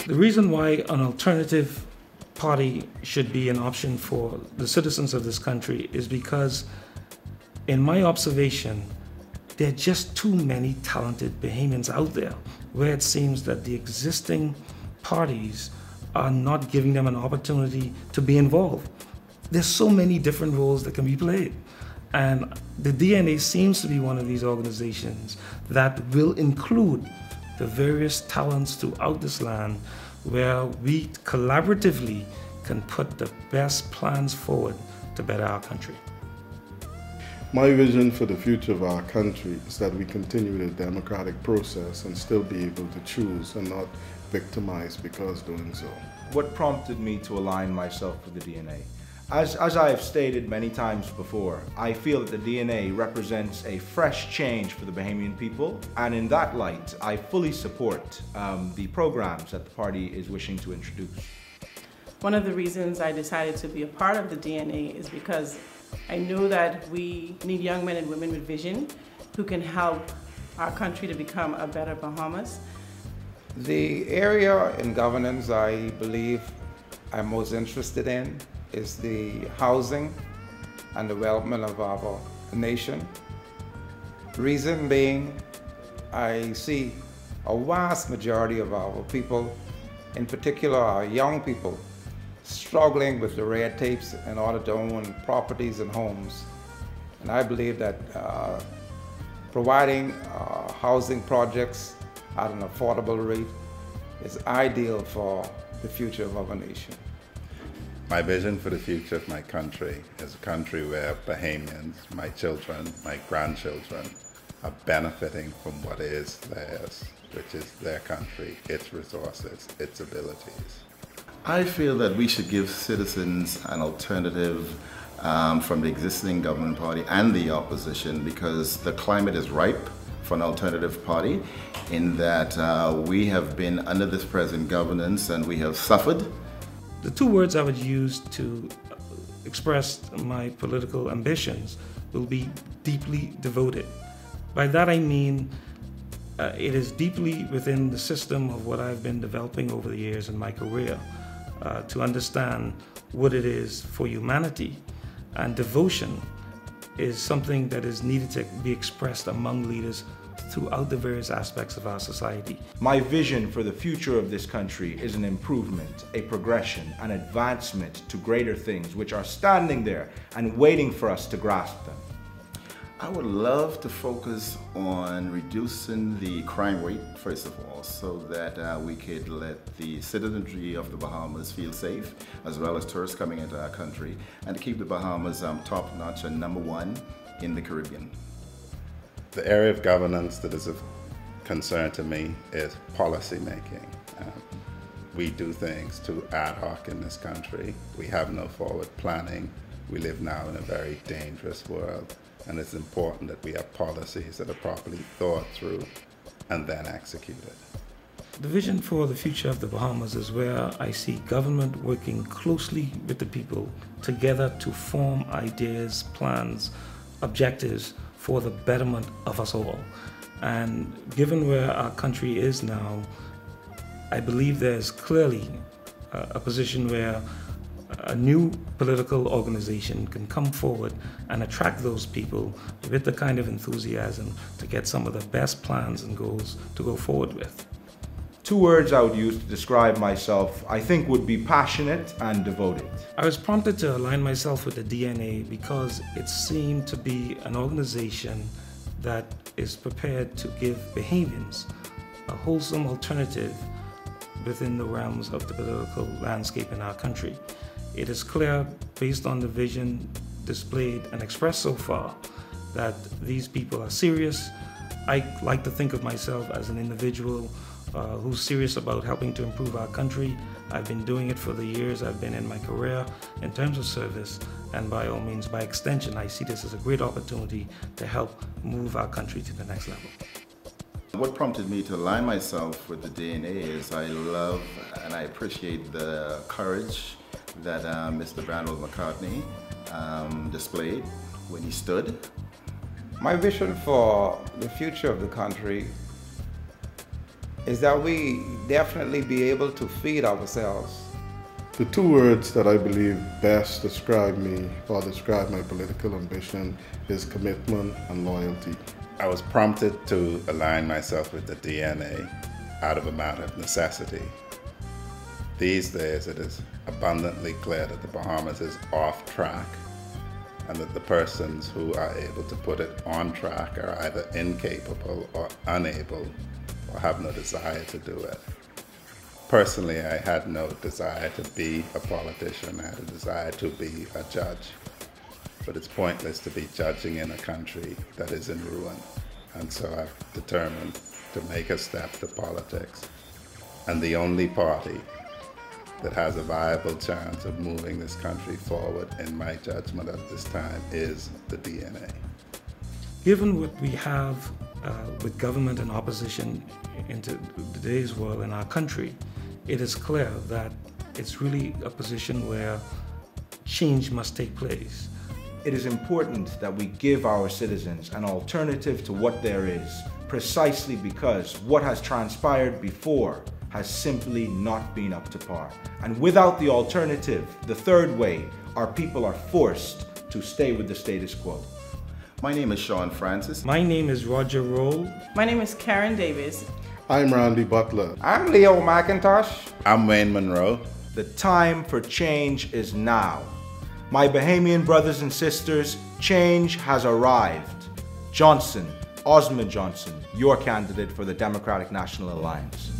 The reason why an alternative party should be an option for the citizens of this country is because, in my observation, there are just too many talented Bahamians out there, where it seems that the existing parties are not giving them an opportunity to be involved. There's so many different roles that can be played. And the DNA seems to be one of these organizations that will include the various talents throughout this land, where we collaboratively can put the best plans forward to better our country. My vision for the future of our country is that we continue the democratic process and still be able to choose and not victimize because doing so. What prompted me to align myself with the DNA? As I have stated many times before, I feel that the DNA represents a fresh change for the Bahamian people, and in that light, I fully support the programs that the party is wishing to introduce. One of the reasons I decided to be a part of the DNA is because I knew that we need young men and women with vision who can help our country to become a better Bahamas. The area in governance I believe I'm most interested in is the housing and development of our nation. Reason being, I see a vast majority of our people, in particular our young people, struggling with the red tapes in order to own properties and homes. And I believe that providing housing projects at an affordable rate is ideal for the future of our nation. My vision for the future of my country is a country where Bahamians, my children, my grandchildren, are benefiting from what is theirs, which is their country, its resources, its abilities. I feel that we should give citizens an alternative from the existing government party and the opposition, because the climate is ripe for an alternative party, in that we have been under this present governance and we have suffered. The two words I would use to express my political ambitions will be deeply devoted. By that I mean it is deeply within the system of what I've been developing over the years in my career to understand what it is for humanity. And devotion is something that is needed to be expressed among leaders throughout the various aspects of our society. My vision for the future of this country is an improvement, a progression, an advancement to greater things which are standing there and waiting for us to grasp them. I would love to focus on reducing the crime rate, first of all, so that we could let the citizenry of the Bahamas feel safe, as well as tourists coming into our country, and to keep the Bahamas top-notch and #1 in the Caribbean. The area of governance that is of concern to me is policy making. We do things too ad hoc in this country. We have no forward planning. We live now in a very dangerous world, and it's important that we have policies that are properly thought through and then executed. The vision for the future of the Bahamas is where I see government working closely with the people together to form ideas, plans, objectives for the betterment of us all. And given where our country is now, I believe there's clearly a position where a new political organization can come forward and attract those people with the kind of enthusiasm to get some of the best plans and goals to go forward with. Two words I would use to describe myself, I think, would be passionate and devoted. I was prompted to align myself with the DNA because it seemed to be an organization that is prepared to give Bahamians a wholesome alternative within the realms of the political landscape in our country. It is clear, based on the vision displayed and expressed so far, that these people are serious. I like to think of myself as an individual who's serious about helping to improve our country. I've been doing it for the years I've been in my career in terms of service, and by all means, by extension, I see this as a great opportunity to help move our country to the next level. What prompted me to align myself with the DNA is I love and I appreciate the courage that Mr. Brandon McCartney displayed when he stood. My vision for the future of the country is that we definitely be able to feed ourselves. The two words that I believe best describe me or describe my political ambition is commitment and loyalty. I was prompted to align myself with the DNA out of a matter of necessity. These days it is abundantly clear that the Bahamas is off track and that the persons who are able to put it on track are either incapable or unable or have no desire to do it. Personally, I had no desire to be a politician. I had a desire to be a judge. But it's pointless to be judging in a country that is in ruin. And so I've determined to make a step to politics. And the only party that has a viable chance of moving this country forward, in my judgment at this time, is the DNA. Given what we have with government and opposition into today's world in our country, it is clear that it's really a position where change must take place. It is important that we give our citizens an alternative to what there is, precisely because what has transpired before has simply not been up to par. And without the alternative, the third way, our people are forced to stay with the status quo. My name is Sean Francis. My name is Roger Roll. My name is Karen Davis. I'm Randy Butler. I'm Leo McIntosh. I'm Wayne Monroe. The time for change is now. My Bahamian brothers and sisters, change has arrived. Johnson, Osmond Johnson, your candidate for the Democratic National Alliance.